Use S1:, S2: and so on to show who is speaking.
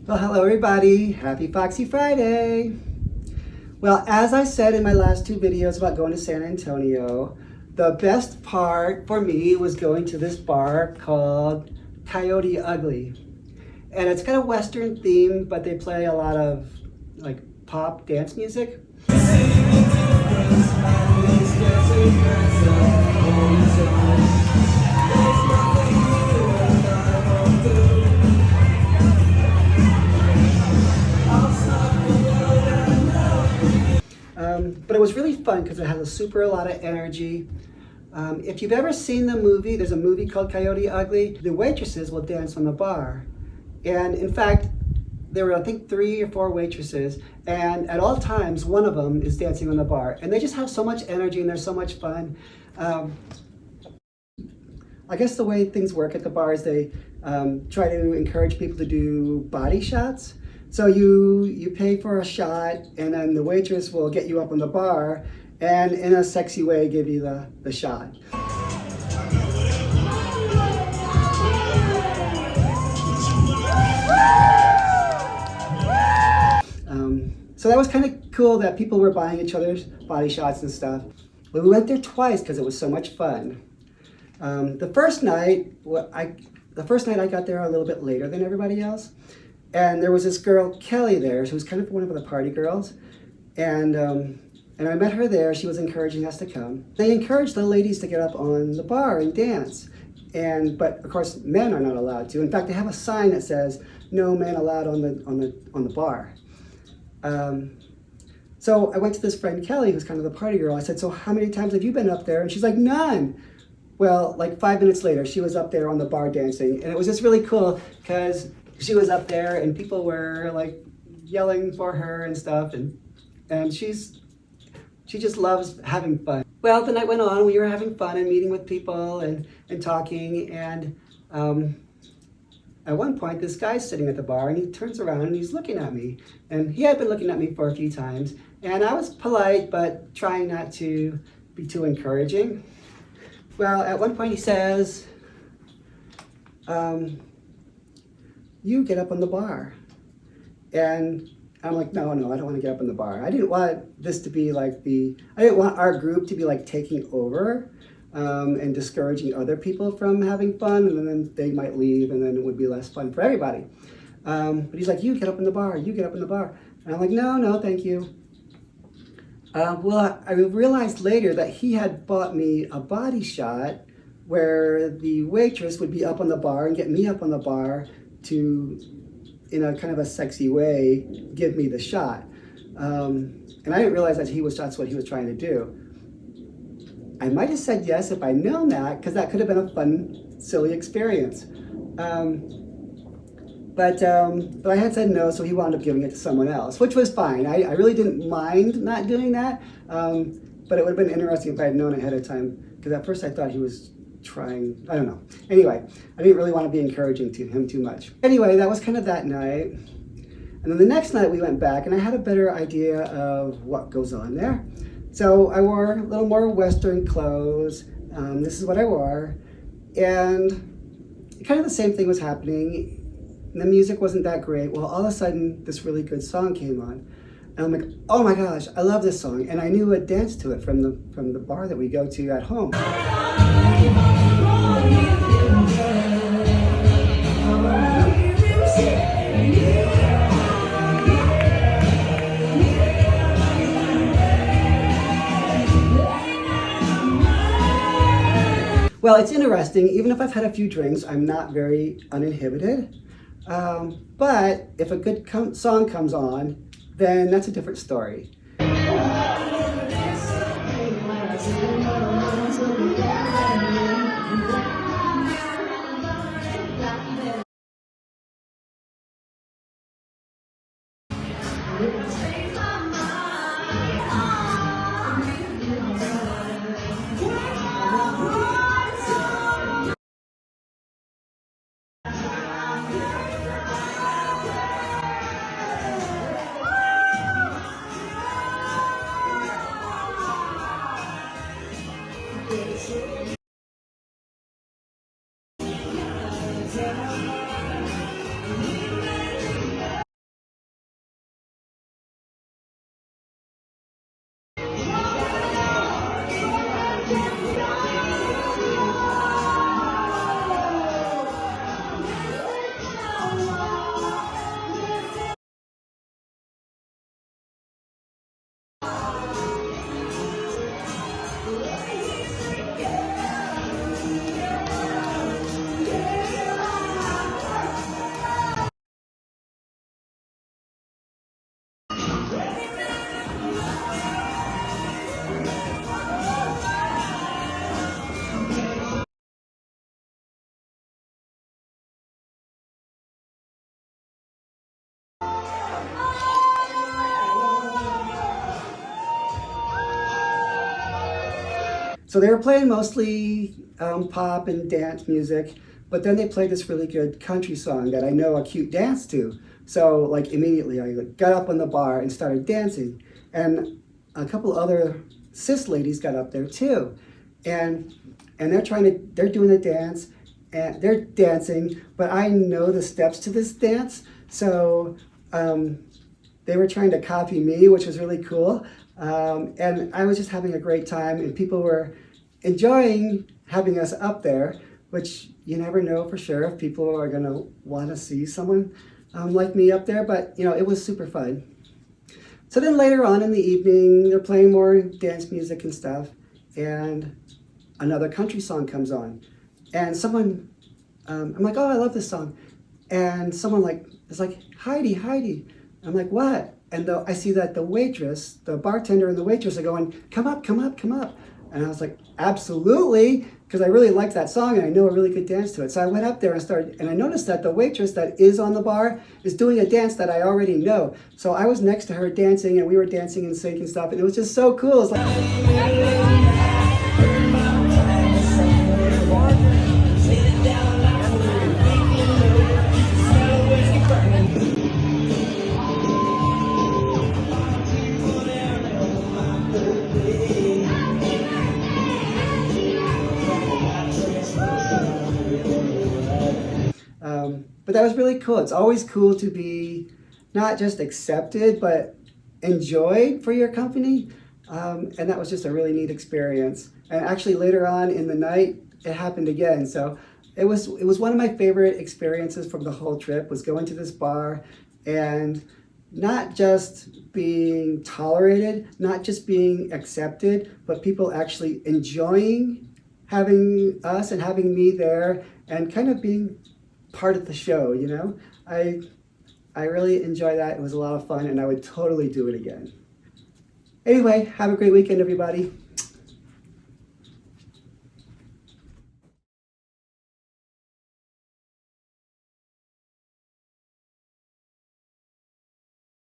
S1: Well, hello everybody. Happy Foxy Friday. Well, as I said in my last two videos about going to San Antonio, the best part for me was going to this bar called Coyote Ugly. And it's got a Western theme, but they play a lot of like pop dance music. But it was really fun because it has a lot of energy. If you've ever seen the movie, there's a movie called Coyote Ugly. The waitresses will dance on the bar. And in fact, there were I think 3 or 4 waitresses, and at all times one of them is dancing on the bar. And they just have so much energy and they're so much fun. I guess the way things work at the bar is they try to encourage people to do body shots. So you pay for a shot, and then the waitress will get you up on the bar and in a sexy way give you the shot. So that was kind of cool that people were buying each other's body shots and stuff. But we went there twice because it was so much fun. The first night I got there a little bit later than everybody else. And there was this girl, Kelly, there. She was kind of one of the party girls. And I met her there. She was encouraging us to come. They encouraged the ladies to get up on the bar and dance. But of course, men are not allowed to. In fact, they have a sign that says, "No men allowed on the bar." So I went to this friend, Kelly, who's kind of the party girl. I said, "So how many times have you been up there?" And she's like, "None." Well, like 5 minutes later, she was up there on the bar dancing. And it was just really cool because she was up there and people were like yelling for her and stuff, and she just loves having fun. Well, the night went on, we were having fun and meeting with people and talking, and at one point this guy's sitting at the bar and he turns around and he's looking at me, and he had been looking at me for a few times, and I was polite but trying not to be too encouraging. Well, at one point he says, "You get up on the bar." And I'm like, no, I don't want to get up on the bar. I didn't want this to be like I didn't want our group to be like taking over and discouraging other people from having fun, and then they might leave and then it would be less fun for everybody. But he's like, "You get up on the bar, you get up on the bar." And I'm like, no, thank you. Well, I realized later that he had bought me a body shot where the waitress would be up on the bar and get me up on the bar to, in a kind of a sexy way, give me the shot. And I didn't realize that that's what he was trying to do. I might have said yes if I'd known that, because that could have been a fun, silly experience. But I had said no, so he wound up giving it to someone else, which was fine. I really didn't mind not doing that, but it would have been interesting if I had known ahead of time, because at first I thought he was trying, I don't know. Anyway, I didn't really want to be encouraging to him too much. Anyway, that was kind of that night. And then the next night we went back and I had a better idea of what goes on there. So I wore a little more Western clothes. This is what I wore. And kind of the same thing was happening. The music wasn't that great. Well, all of a sudden this really good song came on. And I'm like, oh my gosh, I love this song. And I knew a dance to it from the bar that we go to at home. Well, it's interesting. Even if I've had a few drinks, I'm not very uninhibited. But if a good song comes on, then that's a different story. So they were playing mostly pop and dance music, but then they played this really good country song that I know a cute dance to. So like immediately I got up on the bar and started dancing. And a couple other cis ladies got up there too. And they're doing the dance and they're dancing, but I know the steps to this dance. So they were trying to copy me, which was really cool. And I was just having a great time, and people were enjoying having us up there, which you never know for sure if people are going to want to see someone like me up there, but it was super fun. So then later on in the evening, they're playing more dance music and stuff, and another country song comes on. And someone, I'm like, oh, I love this song. And someone is like, Heidi, Heidi. I'm like, what? And I see that the waitress, the bartender and the waitress are going, come up, come up, come up. And I was like, absolutely, because I really liked that song and I know a really good dance to it. So I went up there and I noticed that the waitress that is on the bar is doing a dance that I already know. So I was next to her dancing, and we were dancing and singing stuff, and it was just so cool. It's like... But that was really cool. It's always cool to be not just accepted, but enjoyed for your company. And that was just a really neat experience. And actually later on in the night, it happened again. So it was one of my favorite experiences from the whole trip, was going to this bar and not just being tolerated, not just being accepted, but people actually enjoying having us and having me there and kind of being part of the show, I really enjoy that. It was a lot of fun, and I would totally do it again. Anyway, have a great weekend, everybody.